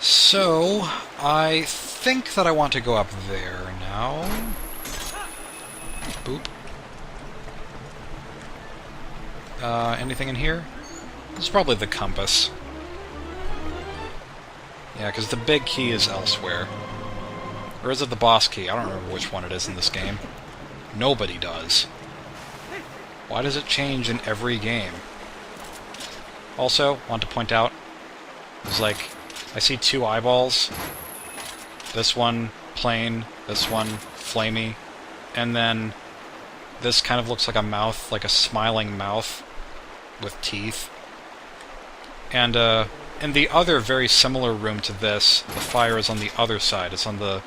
So, I think that I want to go up there now. Boop. Anything in here? It's probably the compass. Yeah, because the big key is elsewhere. Or is it the boss key? I don't remember which one it is in this game. Nobody does. Why does it change in every game? Also, want to point out, there's like, I see two eyeballs. This one plain, this one flamey, and then this kind of looks like a mouth, like a smiling mouth with teeth. And in the other very similar room to this, the fire is on the other side. It's on the,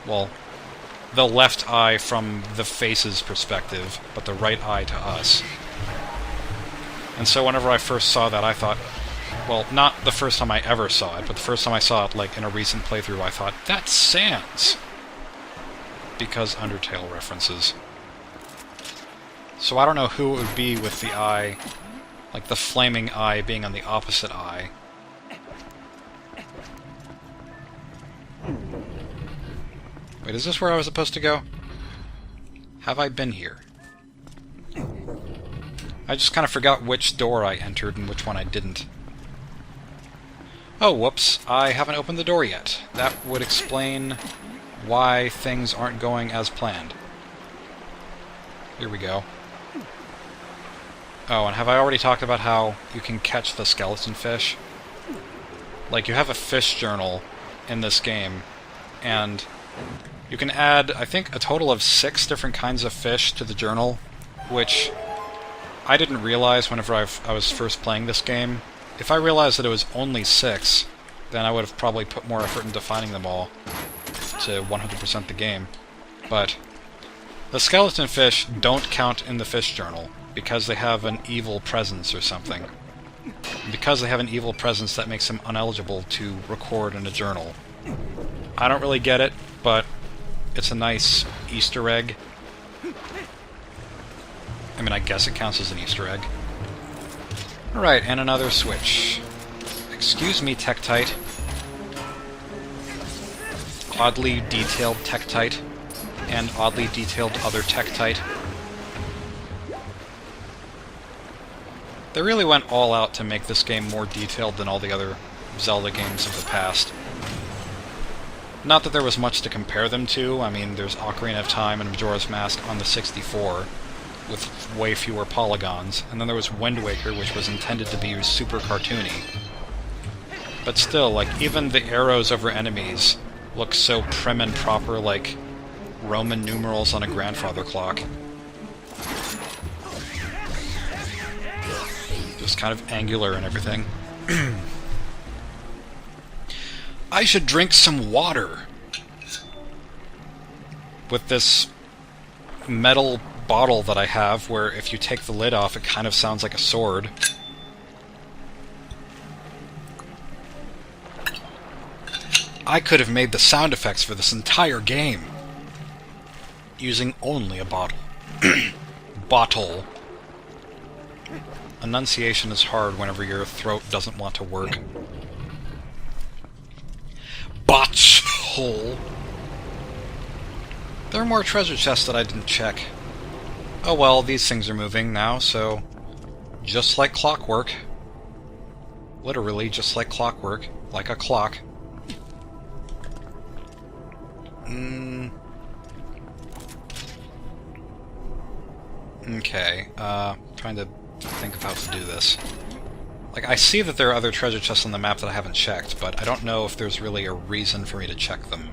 well, the left eye from the face's perspective, but the right eye to us. And so whenever I first saw that, I thought, well, not the first time I ever saw it, but the first time I saw it, like, in a recent playthrough, I thought, that's Sans! Because Undertale references. So I don't know who it would be with the eye, like the flaming eye being on the opposite eye. Wait, is this where I was supposed to go? Have I been here? I just kind of forgot which door I entered and which one I didn't. Oh, whoops. I haven't opened the door yet. That would explain why things aren't going as planned. Here we go. Oh, and have I already talked about how you can catch the skeleton fish? Like, you have a fish journal in this game, and you can add, I think, a total of 6 different kinds of fish to the journal, which I didn't realize whenever I was first playing this game. If I realized that it was only 6, then I would have probably put more effort into finding them all to 100% the game. But the skeleton fish don't count in the fish journal because they have an evil presence or something. And because they have an evil presence, that makes them ineligible to record in a journal. I don't really get it, but it's a nice Easter egg. I mean, I guess it counts as an Easter egg. Alright, and another switch. Excuse me, Tektite. Oddly detailed Tektite. And oddly detailed other Tektite. They really went all out to make this game more detailed than all the other Zelda games of the past. Not that there was much to compare them to. I mean, there's Ocarina of Time and Majora's Mask on the 64, with way fewer polygons, and then there was Wind Waker, which was intended to be super cartoony. But still, like, even the arrows over enemies look so prim and proper, like Roman numerals on a grandfather clock. Just kind of angular and everything. I should drink some water! With this metal bottle that I have, where if you take the lid off, it kind of sounds like a sword. I could have made the sound effects for this entire game using only a bottle. Bottle. Enunciation is hard whenever your throat doesn't want to work. Botch-hole. There are more treasure chests that I didn't check. Oh well, these things are moving now, so just like clockwork. Literally just like clockwork. Like a clock. Okay, trying to think of how to do this. Like, I see that there are other treasure chests on the map that I haven't checked, but I don't know if there's really a reason for me to check them.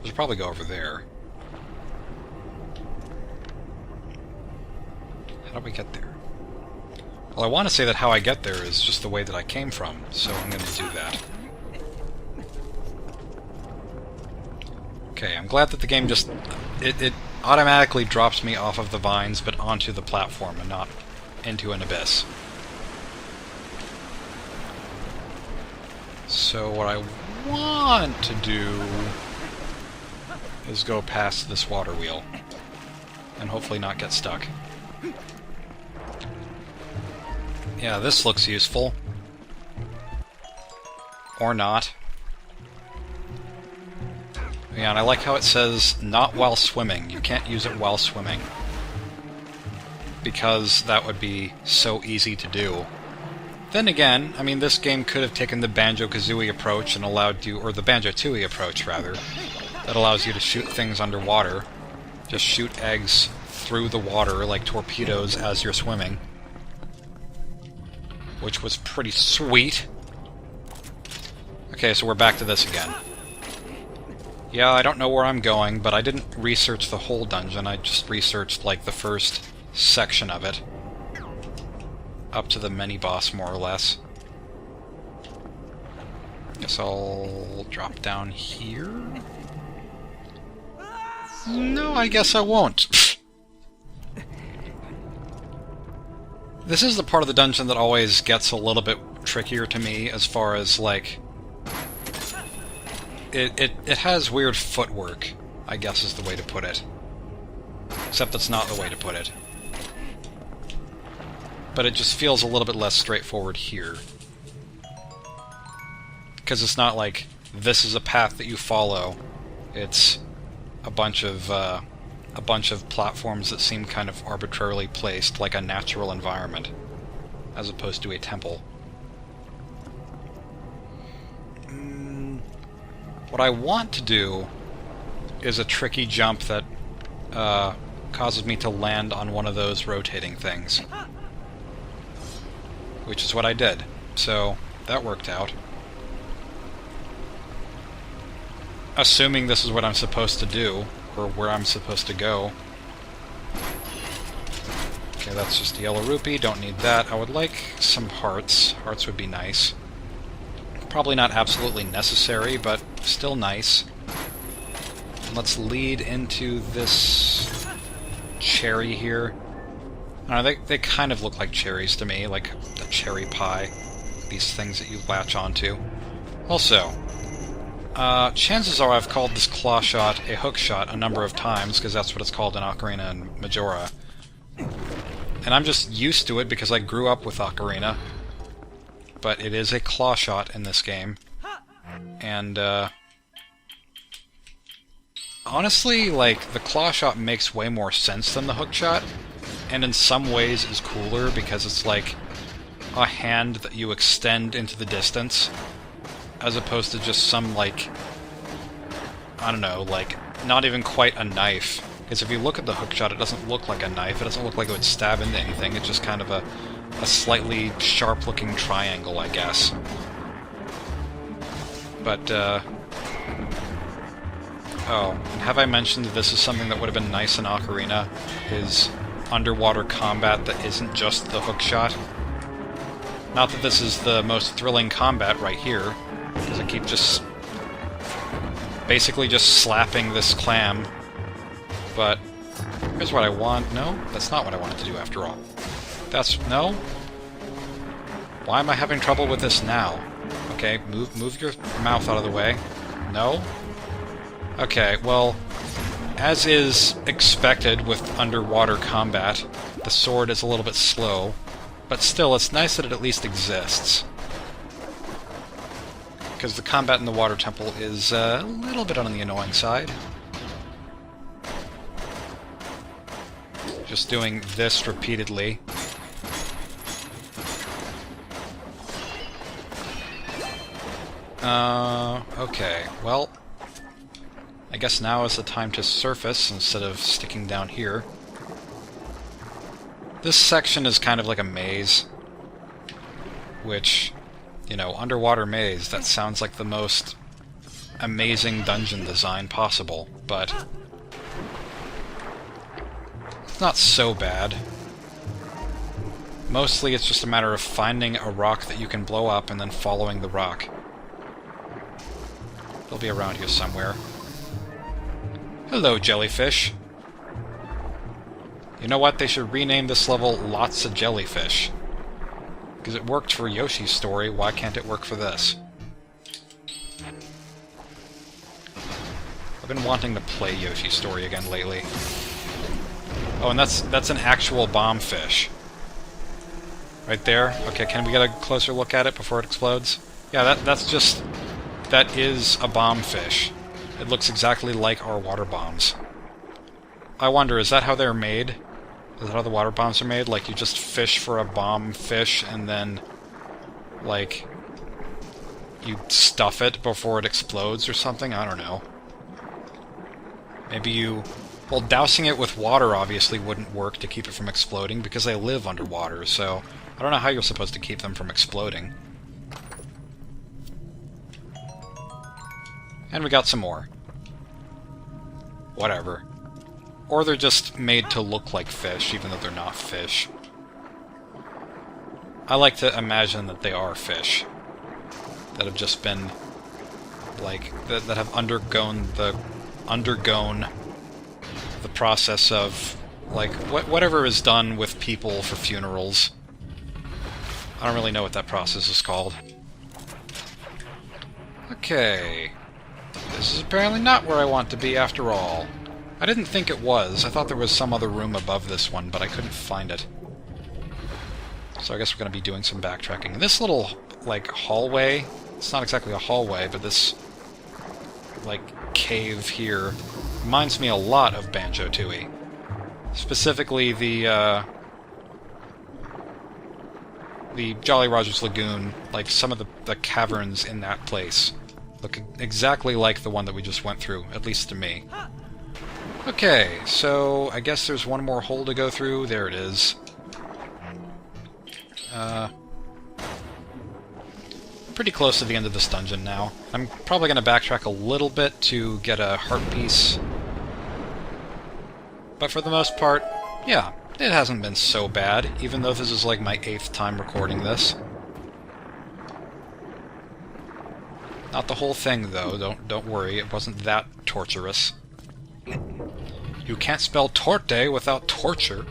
I should probably go over there. How do we get there? Well, I want to say that how I get there is just the way that I came from, so I'm going to do that. Okay, I'm glad that the game just... It automatically drops me off of the vines, but onto the platform, and not into an abyss. So what I want to do is go past this water wheel, and hopefully not get stuck. Yeah, this looks useful. Or not. Yeah, and I like how it says, not while swimming. You can't use it while swimming. Because that would be so easy to do. Then again, I mean, this game could have taken the Banjo-Kazooie approach and allowed you, or the Banjo-Tooie approach, rather, that allows you to shoot things underwater. Just shoot eggs through the water like torpedoes as you're swimming. Which was pretty sweet. Okay, so we're back to this again. Yeah, I don't know where I'm going, but I didn't research the whole dungeon. I just researched, like, the first section of it. Up to the mini-boss, more or less. Guess I'll drop down here? No, I guess I won't. This is the part of the dungeon that always gets a little bit trickier to me, as far as, like... It has weird footwork, I guess is the way to put it. Except that's not the way to put it. But it just feels a little bit less straightforward here. Because it's not like, this is a path that you follow. It's a bunch of platforms that seem kind of arbitrarily placed, like a natural environment, as opposed to a temple. What I want to do is a tricky jump that causes me to land on one of those rotating things. Which is what I did. So, that worked out. Assuming this is what I'm supposed to do, or where I'm supposed to go. Okay, that's just yellow rupee, don't need that. I would like some hearts. Hearts would be nice. Probably not absolutely necessary, but still nice. And let's lead into this cherry here. I don't know, they kind of look like cherries to me, like a cherry pie. These things that you latch onto. Also, chances are I've called this claw shot a hook shot a number of times, because that's what it's called in Ocarina and Majora. And I'm just used to it because I grew up with Ocarina. But it is a claw shot in this game. And, honestly, like, the claw shot makes way more sense than the hook shot. And in some ways is cooler because it's like a hand that you extend into the distance. As opposed to just some, like, I don't know, like, not even quite a knife. Because if you look at the hook shot, it doesn't look like a knife. It doesn't look like it would stab into anything. It's just kind of a slightly sharp-looking triangle, I guess. But, oh, and have I mentioned that this is something that would have been nice in Ocarina? Is underwater combat that isn't just the hook shot. Not that this is the most thrilling combat right here, because I keep just... basically just slapping this clam. But, here's what I want. No, that's not what I wanted to do after all. That's... no? Why am I having trouble with this now? Okay, move your mouth out of the way. No? Okay, well, as is expected with underwater combat, the sword is a little bit slow, but still, it's nice that it at least exists. Because the combat in the water temple is a little bit on the annoying side. Just doing this repeatedly. Okay, well, I guess now is the time to surface instead of sticking down here. This section is kind of like a maze, which, you know, underwater maze, that sounds like the most amazing dungeon design possible, but it's not so bad. Mostly it's just a matter of finding a rock that you can blow up and then following the rock. They'll be around here somewhere. Hello, jellyfish. You know what? They should rename this level Lots of Jellyfish. Because it worked for Yoshi's Story, why can't it work for this? I've been wanting to play Yoshi's Story again lately. Oh, and that's an actual bomb fish. Right there? Okay, can we get a closer look at it before it explodes? Yeah, that's just... That is a bomb fish. It looks exactly like our water bombs. I wonder, is that how they're made? Is that how the water bombs are made? Like, you just fish for a bomb fish, and then, like, you stuff it before it explodes or something? I don't know. Maybe you... Well, dousing it with water obviously wouldn't work to keep it from exploding, because they live underwater, so I don't know how you're supposed to keep them from exploding. And we got some more. Whatever. Or they're just made to look like fish, even though they're not fish. I like to imagine that they are fish. That have just been, like, that have undergone the process of, like, whatever is done with people for funerals. I don't really know what that process is called. Okay. This is apparently not where I want to be after all. I didn't think it was. I thought there was some other room above this one, but I couldn't find it. So I guess we're going to be doing some backtracking. This little, like, hallway... It's not exactly a hallway, but this, like, cave here reminds me a lot of Banjo-Tooie. Specifically the Jolly Roger's Lagoon, like, some of the caverns in that place look exactly like the one that we just went through, at least to me. Okay, so I guess there's one more hole to go through. There it is. Pretty close to the end of this dungeon now. I'm probably going to backtrack a little bit to get a heart piece. But for the most part, yeah, it hasn't been so bad, even though this is like my 8th time recording this. Not the whole thing, though. Don't worry, it wasn't that torturous. You can't spell torte without torture.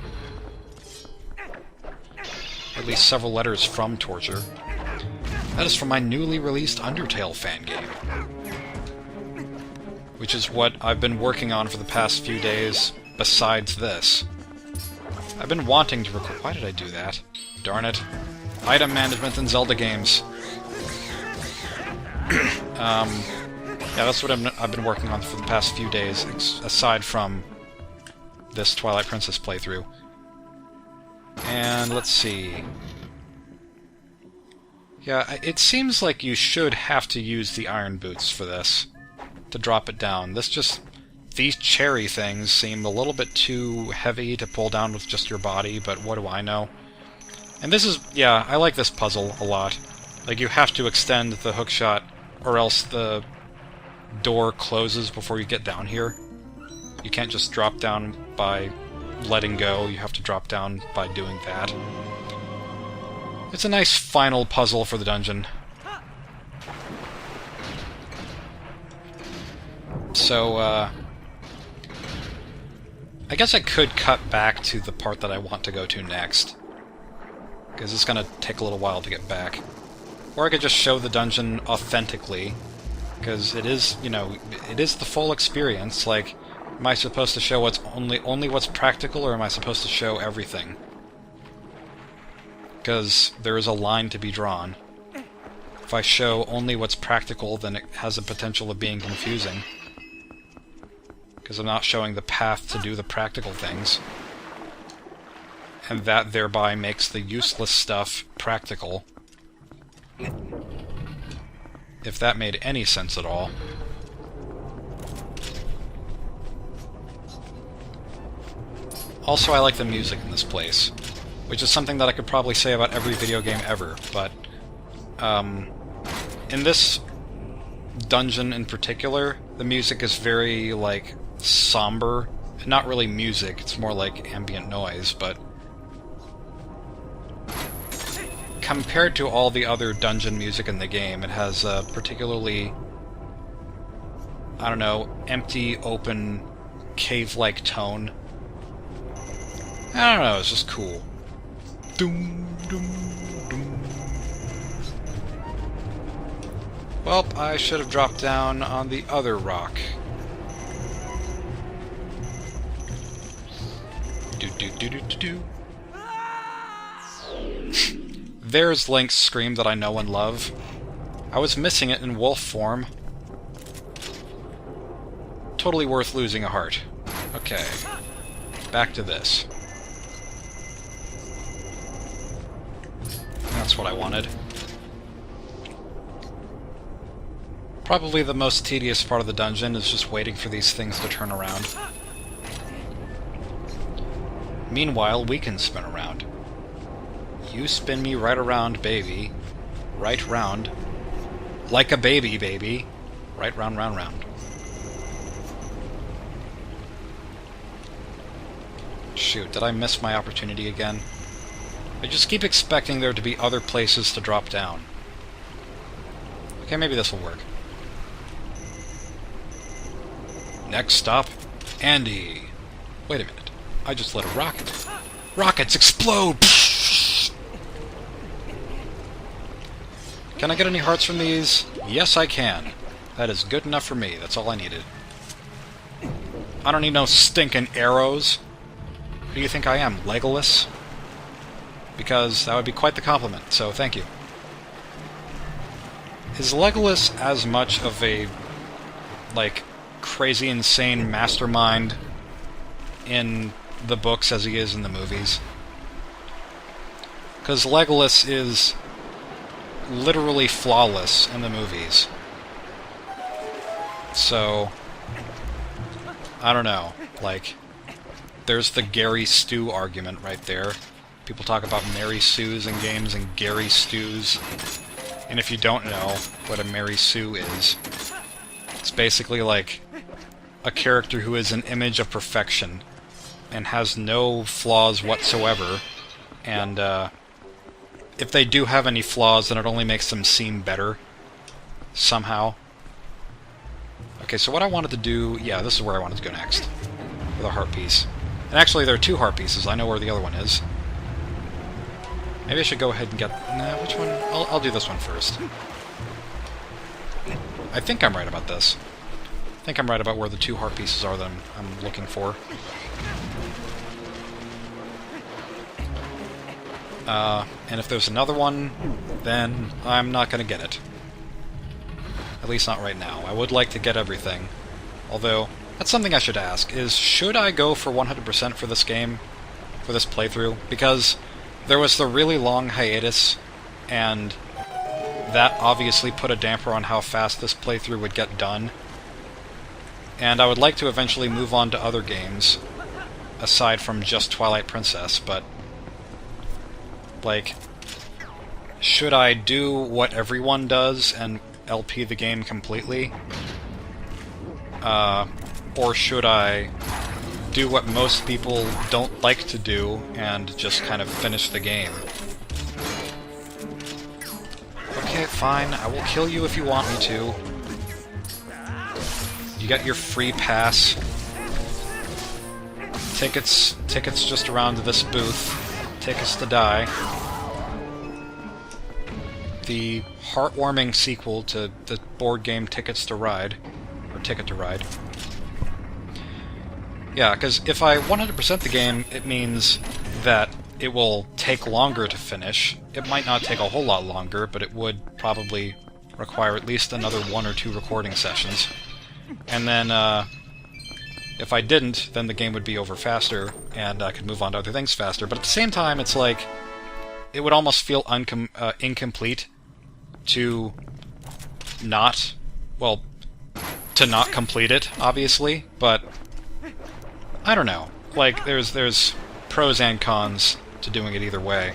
At least several letters from torture. That is from my newly released Undertale fan game. Which is what I've been working on for the past few days, besides this. I've been wanting to record... Why did I do that? Darn it. Item management in Zelda games. Yeah, that's what I've been working on for the past few days, aside from this Twilight Princess playthrough. And let's see... Yeah, it seems like you should have to use the iron boots for this, to drop it down. These cherry things seem a little bit too heavy to pull down with just your body, but what do I know? And this is, yeah, I like this puzzle a lot. Like, you have to extend the hookshot, or else the door closes before you get down here. You can't just drop down by letting go, you have to drop down by doing that. It's a nice final puzzle for the dungeon. So, I guess I could cut back to the part that I want to go to next. Because it's gonna take a little while to get back. Or I could just show the dungeon authentically. Because it is, you know, it is the full experience. Like, am I supposed to show what's only what's practical, or am I supposed to show everything? Because there is a line to be drawn. If I show only what's practical, then it has the potential of being confusing. Because I'm not showing the path to do the practical things. And that thereby makes the useless stuff practical. If that made any sense at all. Also, I like the music in this place. Which is something that I could probably say about every video game ever, but in this dungeon in particular, the music is very, like, somber. Not really music, it's more like ambient noise, but compared to all the other dungeon music in the game, it has a particularly, I don't know, empty, open, cave-like tone. I don't know, it's just cool. Doom, doom, doom. Well, I should have dropped down on the other rock. Do-do-do-do-do-do. There's Link's scream that I know and love. I was missing it in wolf form. Totally worth losing a heart. Okay. Back to this. That's what I wanted. Probably the most tedious part of the dungeon is just waiting for these things to turn around. Meanwhile, we can spin around. You spin me right around, baby. Right round. Like a baby, baby. Right round, round, round. Shoot, did I miss my opportunity again? I just keep expecting there to be other places to drop down. Okay, maybe this will work. Next stop, Andy. Wait a minute. I just lit a rocket. Rockets explode! Can I get any hearts from these? Yes, I can. That is good enough for me. That's all I needed. I don't need no stinking arrows. Who do you think I am, Legolas? Because that would be quite the compliment, so thank you. Is Legolas as much of a, like, crazy, insane mastermind in the books as he is in the movies? Because Legolas is literally flawless in the movies. So, I don't know. Like, there's the Gary Stew argument right there. People talk about Mary Sues in games and Gary Stews. And if you don't know what a Mary Sue is, it's basically like a character who is an image of perfection and has no flaws whatsoever. And if they do have any flaws, then it only makes them seem better somehow. Okay, so what I wanted to do... Yeah, this is where I wanted to go next. With a heart piece. And actually, there are two heart pieces. I know where the other one is. Maybe I should go ahead and get... Nah, which one? I'll do this one first. I think I'm right about this. I think I'm right about where the two heart pieces are that I'm looking for. And if there's another one, then I'm not going to get it. At least not right now. I would like to get everything. Although, that's something I should ask, is should I go for 100% for this game? For this playthrough? Because there was the really long hiatus, and that obviously put a damper on how fast this playthrough would get done. And I would like to eventually move on to other games, aside from just Twilight Princess, but... like, should I do what everyone does and LP the game completely? Or should I do what most people don't like to do and just kind of finish the game? Okay, fine. I will kill you if you want me to. You got your free pass. Tickets just around this booth. Tickets to Die. The heartwarming sequel to the board game Tickets to Ride. Or Ticket to Ride. Yeah, because if I 100% the game, it means that it will take longer to finish. It might not take a whole lot longer, but it would probably require at least another 1 or 2 recording sessions. And then, if I didn't, then the game would be over faster, and I could move on to other things faster. But at the same time, it's like, it would almost feel incomplete to not, well, to not complete it, obviously, but I don't know. Like, there's pros and cons to doing it either way.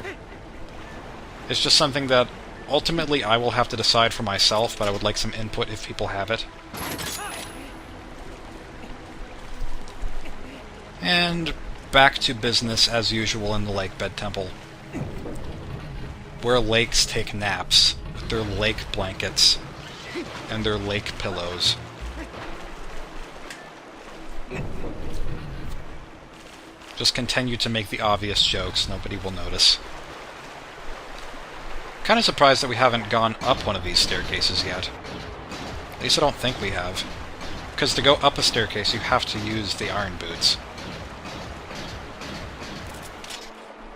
It's just something that ultimately I will have to decide for myself, but I would like some input if people have it. And back to business as usual in the Lake Bed Temple, where lakes take naps with their lake blankets and their lake pillows. Just continue to make the obvious jokes, nobody will notice. Kinda surprised that we haven't gone up one of these staircases yet. At least I don't think we have. Because to go up a staircase, you have to use the iron boots.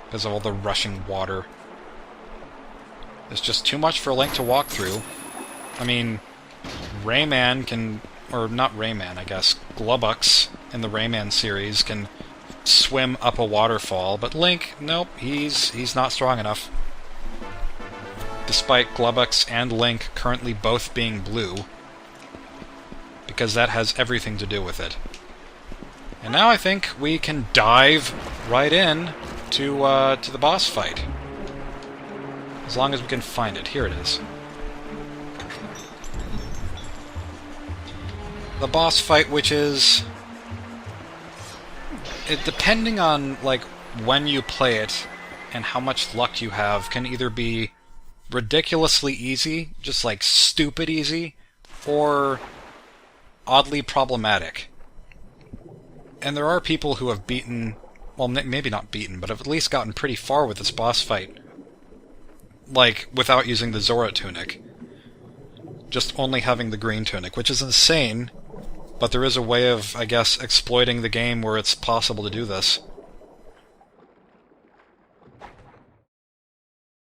Because of all the rushing water. There's just too much for Link to walk through. I mean, Rayman can... or not Rayman, I guess. Glubbucks in the Rayman series can swim up a waterfall, but Link, nope, he's not strong enough. Despite Glubbucks and Link currently both being blue, because that has everything to do with it. And now I think we can dive right in to the boss fight. As long as we can find it. Here it is. The boss fight, which is... depending on, like, when you play it and how much luck you have, can either be ridiculously easy, just like stupid easy, or oddly problematic. And there are people who have beaten, well, maybe not beaten, but have at least gotten pretty far with this boss fight. Like, without using the Zora tunic. Just only having the green tunic, which is insane, but there is a way of, I guess, exploiting the game where it's possible to do this.